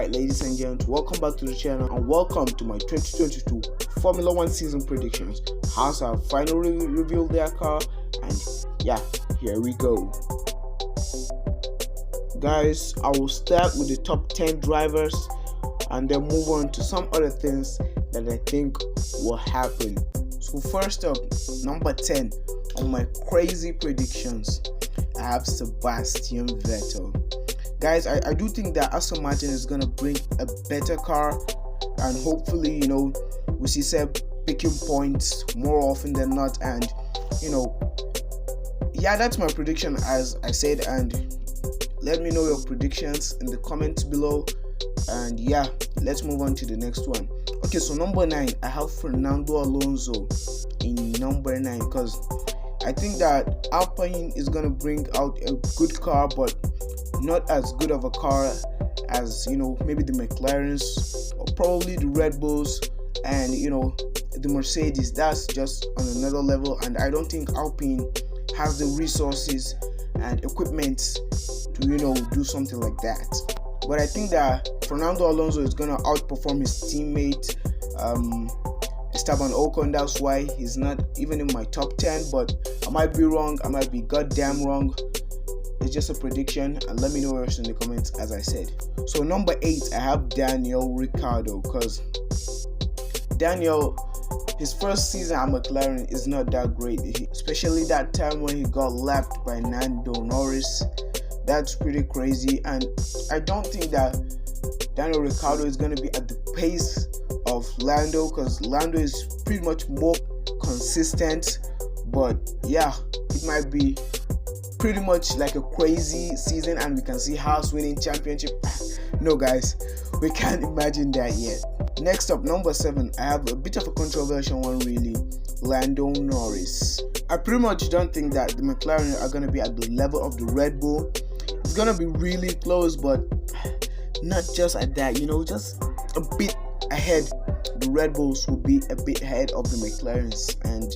Alright, ladies and gentlemen, welcome back to the channel and welcome to my 2022 Formula 1 season predictions. Haas have finally revealed their car, and yeah, here we go. Guys, I will start with the top 10 drivers and then move on to some other things that I think will happen. So first up, number 10 on my crazy predictions, I have Sebastian Vettel. Guys, I do think that Aston Martin is going to bring a better car, and hopefully, we see Seb picking points more often than not. And, yeah, that's my prediction, as I said. And let me know your predictions in the comments below. And yeah, let's move on to the next one. Okay, so number 9, I have Fernando Alonso in number 9 because I think that Alpine is going to bring out a good car, but not as good of a car as maybe the McLarens or probably the Red Bulls and the Mercedes. That's just on another level, and I don't think Alpine has the resources and equipment to do something like that. But I think that Fernando Alonso is gonna outperform his teammate Esteban Ocon. That's why he's not even in my top 10, but I might be wrong. I might be goddamn wrong. It's just a prediction, and let me know yours in the comments, as I said. So number 8, I have Daniel Ricciardo, because Daniel, his first season at McLaren is not that great, especially that time when he got lapped by Lando Norris. That's pretty crazy, and I don't think that Daniel Ricciardo is going to be at the pace of Lando, because Lando is pretty much more consistent. But yeah, it might be pretty much like a crazy season, and we can see Haas winning championship. No guys, we can't imagine that yet. Next up, number 7, I have a bit of a controversial one really, Lando Norris. I pretty much don't think that the McLaren are going to be at the level of the Red Bull. It's going to be really close, but not just at that, just a bit ahead. The Red Bulls will be a bit ahead of the McLarens, and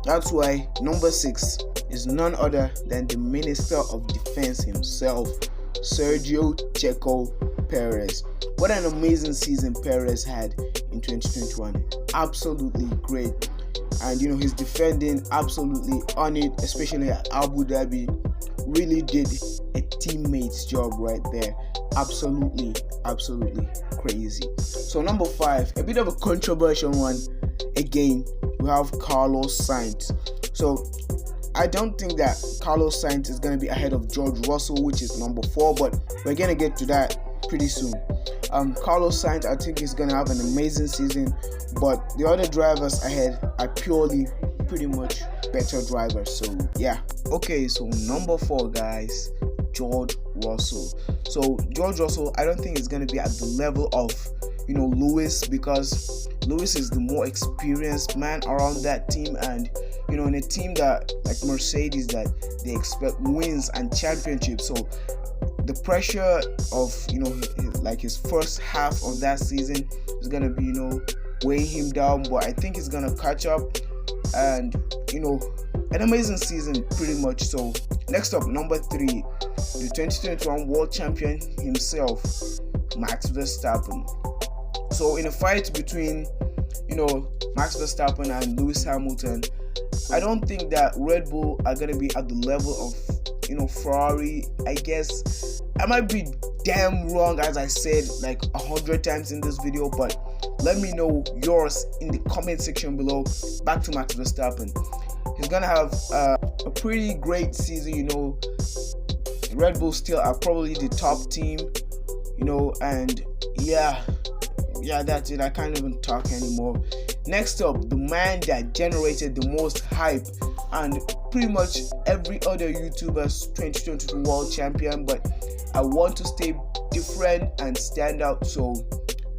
that's why number 6 is none other than the Minister of Defense himself, Sergio Checo Perez. What an amazing season Perez had in 2021. Absolutely great. And his defending absolutely on it, especially at Abu Dhabi. Really did a teammate's job right there. Absolutely crazy. So number 5, a bit of a controversial one. Again, we have Carlos Sainz. So I don't think that Carlos Sainz is going to be ahead of George Russell, which is number 4, but we're going to get to that pretty soon. Carlos Sainz, I think he's going to have an amazing season, but the other drivers ahead are purely pretty much better drivers. So yeah. Okay, so number 4, guys, George Russell. So George Russell, I don't think he's going to be at the level of Lewis, because Lewis is the more experienced man around that team, and in a team that like Mercedes, that they expect wins and championships. So the pressure of like his first half of that season is gonna be weighing him down, but I think he's gonna catch up, and an amazing season pretty much. So next up, number 3, the 2021 world champion himself, Max Verstappen. So in a fight between Max Verstappen and Lewis Hamilton, I don't think that Red Bull are going to be at the level of Ferrari. I guess I might be damn wrong, as I said like 100 times in this video, but let me know yours in the comment section below. Back to Max Verstappen, he's gonna have a pretty great season. Red Bull still are probably the top team, and yeah, that's it. I can't even talk anymore. Next up, the man that generated the most hype, and pretty much every other YouTuber's 2022 world champion, but I want to stay different and stand out, so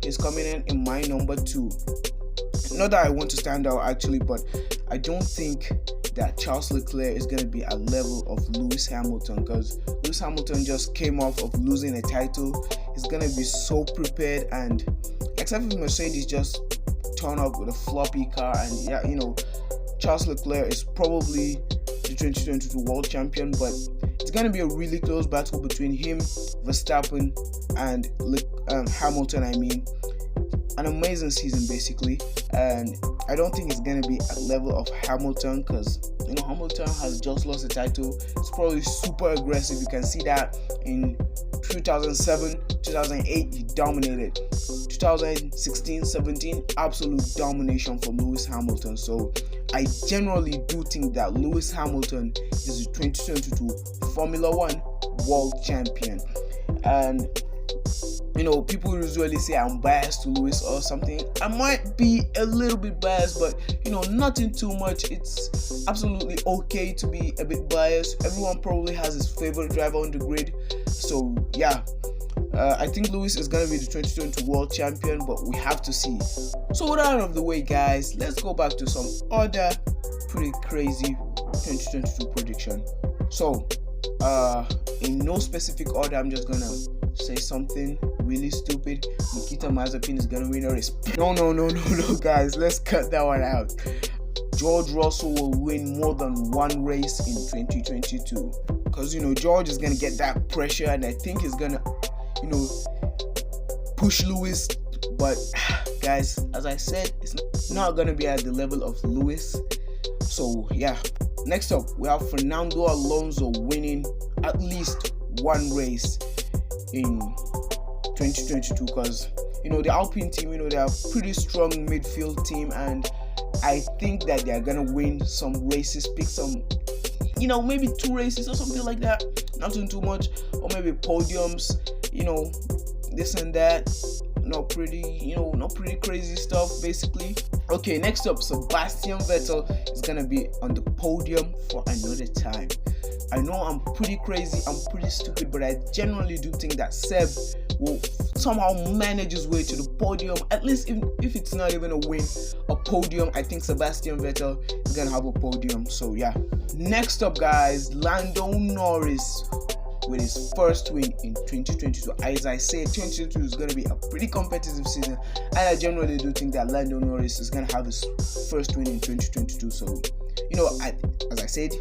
he's coming in my number 2. Not that I want to stand out actually, but I don't think that Charles Leclerc is going to be at level of Lewis Hamilton, because Lewis Hamilton just came off of losing a title. He's going to be so prepared, and except if Mercedes just turn up with a floppy car, and Charles Leclerc is probably the 2022 world champion, but it's going to be a really close battle between him, Verstappen, and Hamilton. I mean, an amazing season basically, and I don't think it's going to be at level of Hamilton, because Hamilton has just lost the title. It's probably super aggressive. You can see that in 2007, 2008 he dominated. 2016, 17, absolute domination from Lewis Hamilton. So I generally do think that Lewis Hamilton is the 2022 Formula One world champion. And people usually say I'm biased to Lewis or something. I might be a little bit biased, but nothing too much. It's absolutely okay to be a bit biased. Everyone probably has his favorite driver on the grid. So yeah, I think Lewis is going to be the 2022 world champion, but we have to see. So with that out of the way, guys, let's go back to some other pretty crazy 2022 prediction. So in no specific order, I'm just gonna say something really stupid. Nikita Mazepin is gonna win a race. No, guys, let's cut that one out. George Russell will win more than one race in 2022, because George is gonna get that pressure, and I think he's gonna push Lewis. But guys, as I said, it's not gonna be at the level of Lewis. So yeah, next up we have Fernando Alonso winning at least one race in 2022, because the Alpine team, they are a pretty strong midfield team, and I think that they are gonna win some races, pick some maybe 2 races or something like that, nothing too much, or maybe podiums, this and that. Not pretty crazy stuff basically. Okay, next up, Sebastian Vettel is gonna be on the podium for another time. I know I'm pretty crazy, I'm pretty stupid, but I generally do think that Seb will somehow manage his way to the podium. At least if it's not even a win, a podium. I think Sebastian Vettel is gonna have a podium. So yeah. Next up, guys, Lando Norris with his first win in 2022. As I said, 2022 is going to be a pretty competitive season, and I generally do think that Lando Norris is going to have his first win in 2022. So, as I said,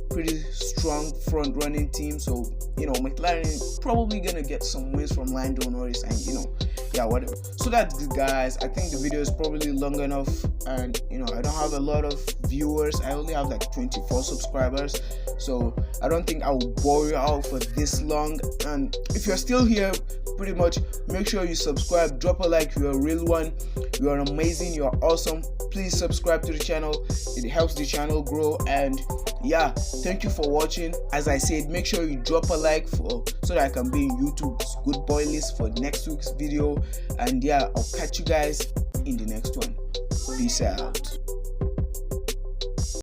pretty strong front running team. So, McLaren probably going to get some wins from Lando Norris, and yeah, whatever. So that's it, guys. I think the video is probably long enough, and I don't have a lot of viewers. I only have like 24 subscribers, so I don't think I will bore you out for this long. And if you're still here, pretty much make sure you subscribe, drop a like. You're a real one, you're amazing, you're awesome. Please subscribe to the channel, it helps the channel grow. And yeah, thank you for watching. As I said, make sure you drop a like so that I can be in YouTube's good boy list for next week's video. And yeah, I'll catch you guys in the next one. Peace out.